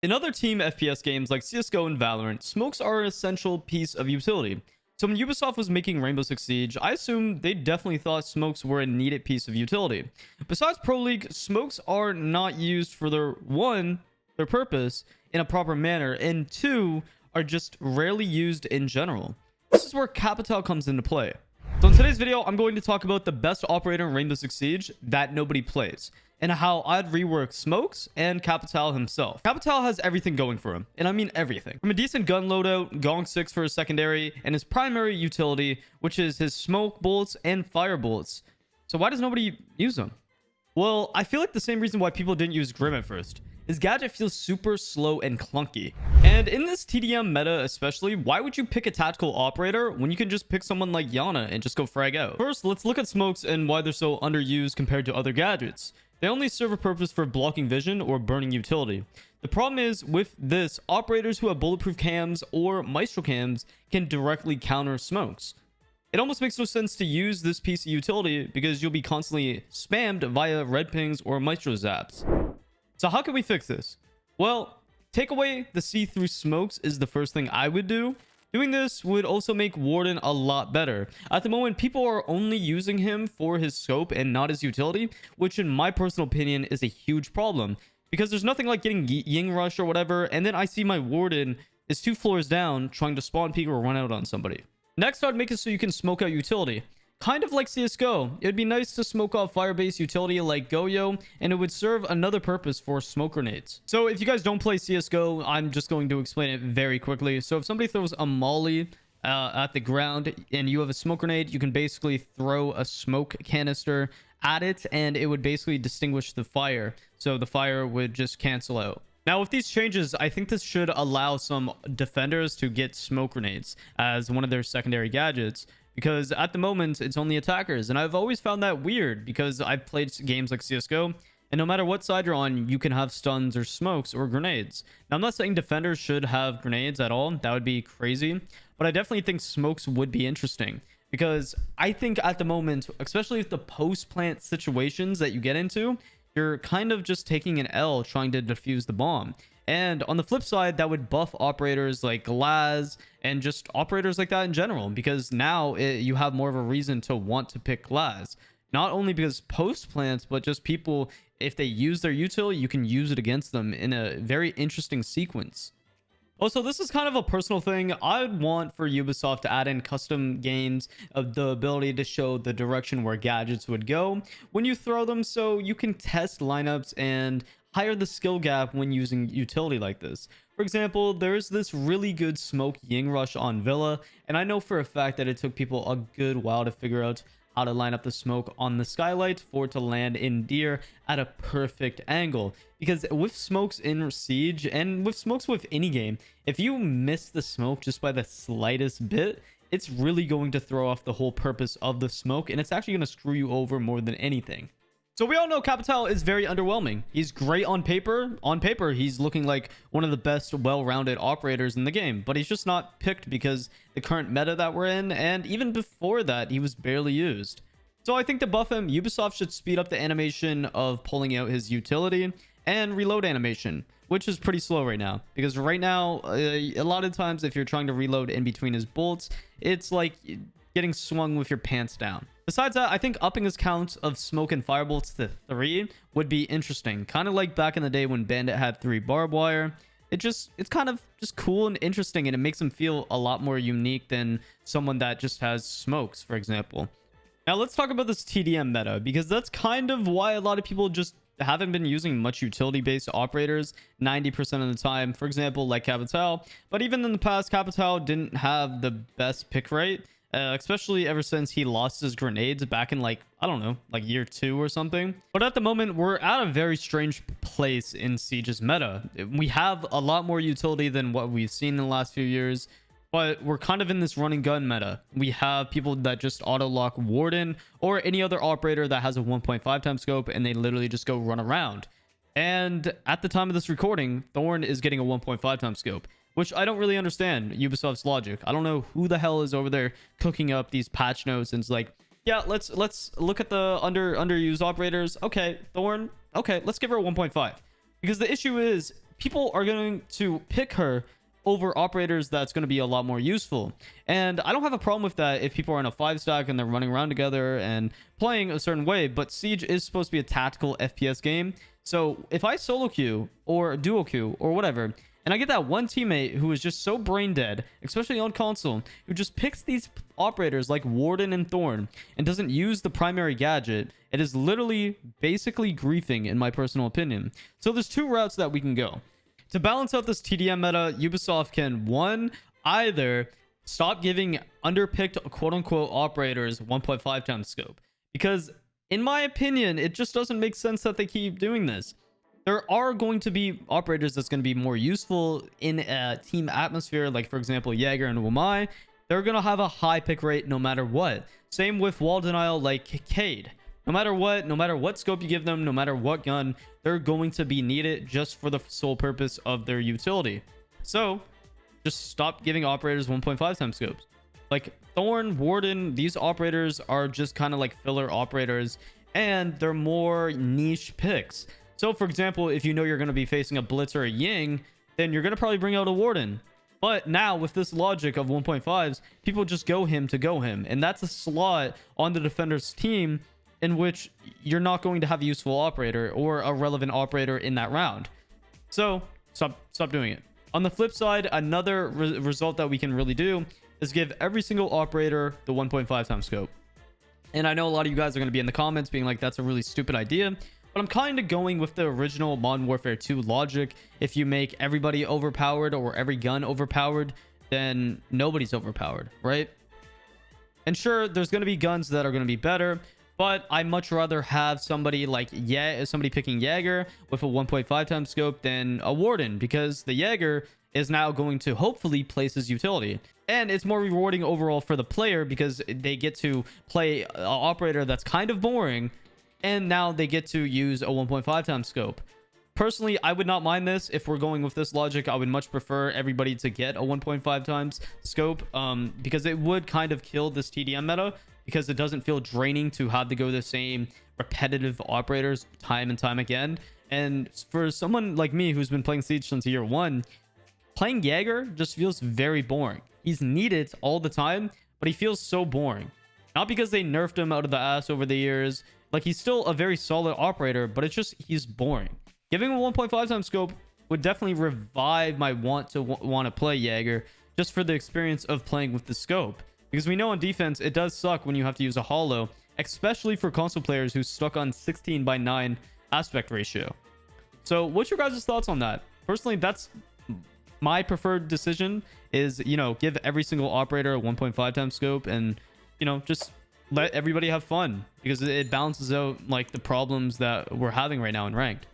In other team FPS games like CSGO and Valorant, smokes are an essential piece of utility. So when Ubisoft was making Rainbow Six Siege, I assume they definitely thought smokes were a needed piece of utility. Besides Pro League, smokes are not used for their purpose in a proper manner, and two, are just rarely used in general. This is where Capital comes into play. So in today's video, I'm going to talk about the best operator in Rainbow Six Siege that nobody plays, and how I'd rework smokes and Capital himself. Capital has everything going for him, and I mean everything. From a decent gun loadout, Gong 6 for his secondary, and his primary utility, which is his smoke bullets and fire bullets. So why does nobody use them? Well, I feel like the same reason why people didn't use Grim at first. His gadget feels super slow and clunky. And in this TDM meta especially, why would you pick a tactical operator when you can just pick someone like Yana and just go frag out? First, let's look at smokes and why they're so underused compared to other gadgets. They only serve a purpose for blocking vision or burning utility. The problem is, with this, operators who have bulletproof cams or maestro cams can directly counter smokes. It almost makes no sense to use this piece of utility because you'll be constantly spammed via red pings or maestro zaps. So how can we fix this? Well, take away the see-through smokes is the first thing I would do. Doing this would also make Warden a lot better. At the moment, people are only using him for his scope and not his utility, which in my personal opinion is a huge problem. Because there's nothing like getting Ying Rush or whatever, and then I see my Warden is 2 floors down trying to spawn peek or run out on somebody. Next, I'd make it so you can smoke out utility. Kind of like CSGO, it'd be nice to smoke off fire-based utility like Goyo, and it would serve another purpose for smoke grenades. So if you guys don't play CSGO, I'm just going to explain it very quickly. So if somebody throws a molly at the ground and you have a smoke grenade, you can basically throw a smoke canister at it, and it would basically distinguish the fire. So the fire would just cancel out. Now, with these changes, I think this should allow some defenders to get smoke grenades as one of their secondary gadgets. Because at the moment, it's only attackers. And I've always found that weird because I've played games like CSGO. And no matter what side you're on, you can have stuns or smokes or grenades. Now, I'm not saying defenders should have grenades at all. That would be crazy. But I definitely think smokes would be interesting. Because I think at the moment, especially with the post-plant situations that you get into, you're kind of just taking an L trying to defuse the bomb. And on the flip side, that would buff operators like Glaz and just operators like that in general, because now you have more of a reason to want to pick Glaz. Not only because post plants, but just people, if they use their util, you can use it against them in a very interesting sequence. Also, this is kind of a personal thing. I'd want for Ubisoft to add in custom games of the ability to show the direction where gadgets would go when you throw them, so you can test lineups and higher the skill gap when using utility like this. For example, there's this really good smoke Ying Rush on Villa, and I know for a fact that it took people a good while to figure out how to line up the smoke on the skylight for it to land in deer at a perfect angle. Because with smokes in Siege, and with smokes with any game, if you miss the smoke just by the slightest bit, it's really going to throw off the whole purpose of the smoke, and it's actually going to screw you over more than anything. So we all know Capital is very underwhelming. He's great on paper. On paper, he's looking like one of the best well-rounded operators in the game. But he's just not picked because the current meta that we're in, and even before that, he was barely used. So I think to buff him, Ubisoft should speed up the animation of pulling out his utility and reload animation, which is pretty slow right now. Because right now, a lot of times if you're trying to reload in between his bolts, it's like getting swung with your pants down. Besides that, I think upping his count of smoke and firebolts to 3 would be interesting. Kind of like back in the day when Bandit had 3 barbed wire. It's kind of just cool and interesting, and it makes him feel a lot more unique than someone that just has smokes, for example. Now let's talk about this TDM meta, because that's kind of why a lot of people just haven't been using much utility-based operators 90% of the time. For example, like Capital. But even in the past, Capital didn't have the best pick rate. Especially ever since he lost his grenades back in, like, I don't know, like year 2 or something. But at the moment, we're at a very strange place in Siege's meta. We have a lot more utility than what we've seen in the last few years, but we're kind of in this running gun meta. We have people that just auto lock Warden or any other operator that has a 1.5 times scope, and they literally just go run around. And at the time of this recording, Thorn is getting a 1.5 times scope, which I don't really understand Ubisoft's logic. I don't know who the hell is over there cooking up these patch notes and it's like, yeah, let's look at the underused operators. Okay, Thorn. Okay, let's give her a 1.5. Because the issue is people are going to pick her over operators that's going to be a lot more useful. And I don't have a problem with that if people are in a 5-stack and they're running around together and playing a certain way, but Siege is supposed to be a tactical FPS game. So if I solo queue or duo queue or whatever, and I get that one teammate who is just so brain dead, especially on console, who just picks these operators like Warden and Thorn and doesn't use the primary gadget, it is literally basically griefing in my personal opinion. So there's two routes that we can go. To balance out this TDM meta, Ubisoft can, one, either stop giving underpicked quote-unquote operators 1.5 times scope. Because in my opinion, it just doesn't make sense that they keep doing this. There are going to be operators that's going to be more useful in a team atmosphere, like for example Jaeger and Wamai. They're going to have a high pick rate no matter what. Same with wall denial like Cade. No matter what scope you give them, no matter what gun, they're going to be needed just for the sole purpose of their utility. So just stop giving operators 1.5 times scopes. Like Thorn, Warden, these operators are just kind of like filler operators, and they're more niche picks. So for example, if you know you're going to be facing a Blitz or a Ying, then you're going to probably bring out a Warden. But now with this logic of 1.5s, people just go him to go him. And that's a slot on the defender's team in which you're not going to have a useful operator or a relevant operator in that round. So stop doing it. On the flip side, another result that we can really do is give every single operator the 1.5 times scope. And I know a lot of you guys are going to be in the comments being like, that's a really stupid idea. But I'm kind of going with the original Modern Warfare 2 logic. If you make everybody overpowered or every gun overpowered, then nobody's overpowered, right? And sure, there's going to be guns that are going to be better, but I much rather have somebody like somebody picking Jaeger with a 1.5 times scope than a Warden, because the Jaeger is now going to hopefully place his utility. And it's more rewarding overall for the player because they get to play an operator that's kind of boring, and now they get to use a 1.5 times scope. Personally, I would not mind this. If we're going with this logic, I would much prefer everybody to get a 1.5 times scope, because it would kind of kill this TDM meta, because it doesn't feel draining to have to go the same repetitive operators time and time again. And for someone like me who's been playing Siege since year 1, playing Jaeger just feels very boring. He's needed all the time, but he feels so boring. Not because they nerfed him out of the ass over the years. Like, he's still a very solid operator, but it's just he's boring. Giving him a 1.5 times scope would definitely revive my want to play Jaeger, just for the experience of playing with the scope. Because we know on defense, it does suck when you have to use a holo, especially for console players who's stuck on 16:9 aspect ratio. So what's your guys' thoughts on that? Personally, that's my preferred decision, is, you know, give every single operator a 1.5 times scope and, you know, just let everybody have fun, because it balances out like the problems that we're having right now in ranked.